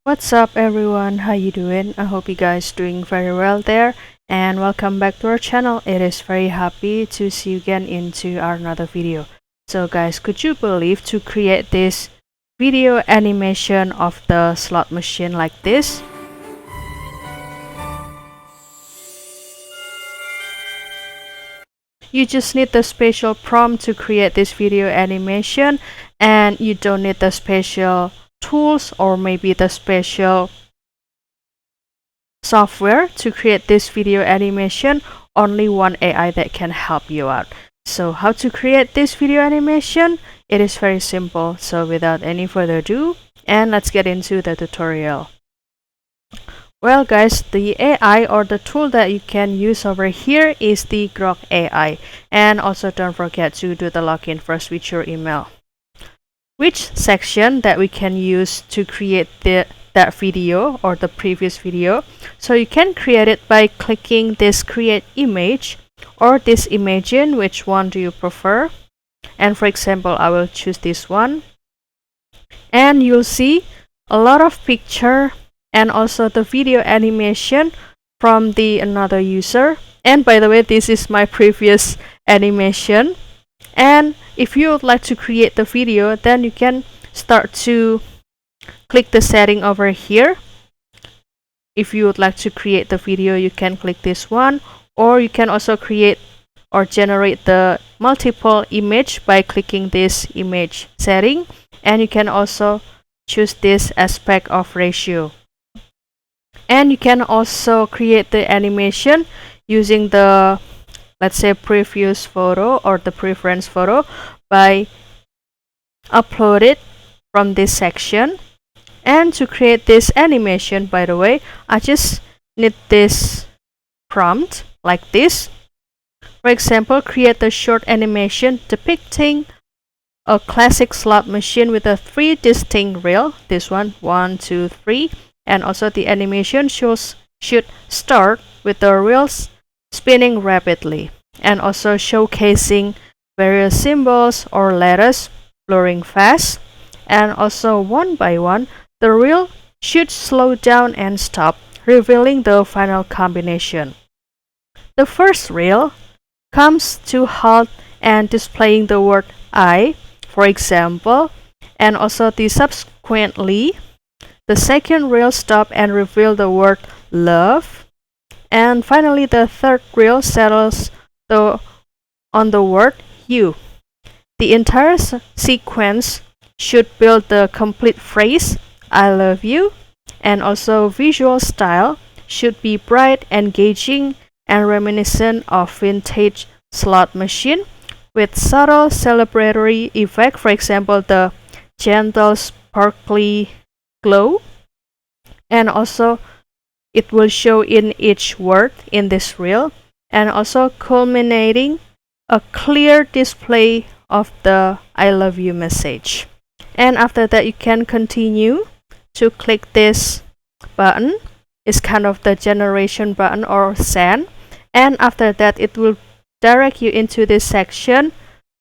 What's up everyone, how you doing? I hope you guys doing very well there, and welcome back to our channel. It is very happy to see you again into our another video. So guys, could you believe to create this video animation of the slot machine like this? You just need the special prompt to create this video animation, and you don't need the special tools or maybe the special software to create this video animation. Only one AI that can help you out. So how to create this video animation? It is very simple. So without any further ado, and let's get into the tutorial. Well guys, the AI or the tool that you can use over here is the Grok AI. And also don't forget to do the login first with your email. Which section that we can use to create that video or the previous video? So you can create it by clicking this create image or this imagine. Which one do you prefer? And for example, I will choose this one. And you'll see a lot of picture and also the video animation from the another user. And by the way, this is my previous animation. And if you would like to create the video, then you can start to click the setting over here. If you would like to create the video, you can click this one, or you can also create or generate the multiple image by clicking this image setting. And you can also choose this aspect of ratio. And you can also create the animation using the, let's say, previous photo or the preference photo by upload it from this section. And to create this animation, by the way, I just need this prompt like this. For example, create a short animation depicting a classic slot machine with a 3 distinct reel. This one, 1, 2, 3. And also the animation should start with the reels spinning rapidly, and also showcasing various symbols or letters blurring fast. And also one by one, the reel should slow down and stop, revealing the final combination. The first reel comes to halt and displaying the word I, for example, and also the subsequently the second reel stop and reveal the word love. And finally, the third reel settles on the word you. The entire sequence should build the complete phrase I love you, and also visual style should be bright, engaging, and reminiscent of vintage slot machine with subtle celebratory effect. For example, the gentle sparkly glow. And also it will show in each word in this reel, and also culminating a clear display of the I love you message. And after that, you can continue to click this button. It's kind of the generation button or send. And after that, it will direct you into this section.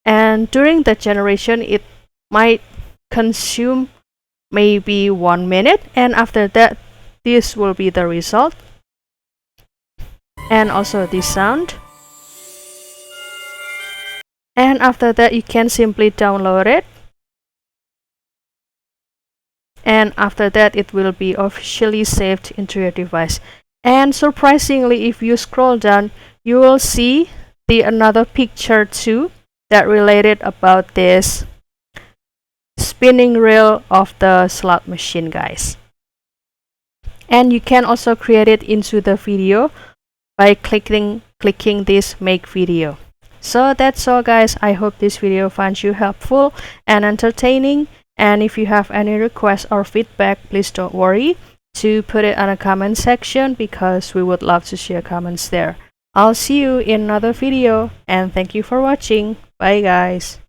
And during the generation, it might consume maybe 1 minute, and after that, this will be the result. And also the sound. And after that, you can simply download it. And after that, it will be officially saved into your device. And surprisingly, if you scroll down, you will see the another picture too that related about this spinning reel of the slot machine, guys. And you can also create it into the video by clicking this make video. So that's all, guys. I hope this video finds you helpful and entertaining. And if you have any requests or feedback, please don't worry to put it on a comment section, because we would love to share comments there. I'll see you in another video, and thank you for watching. Bye guys.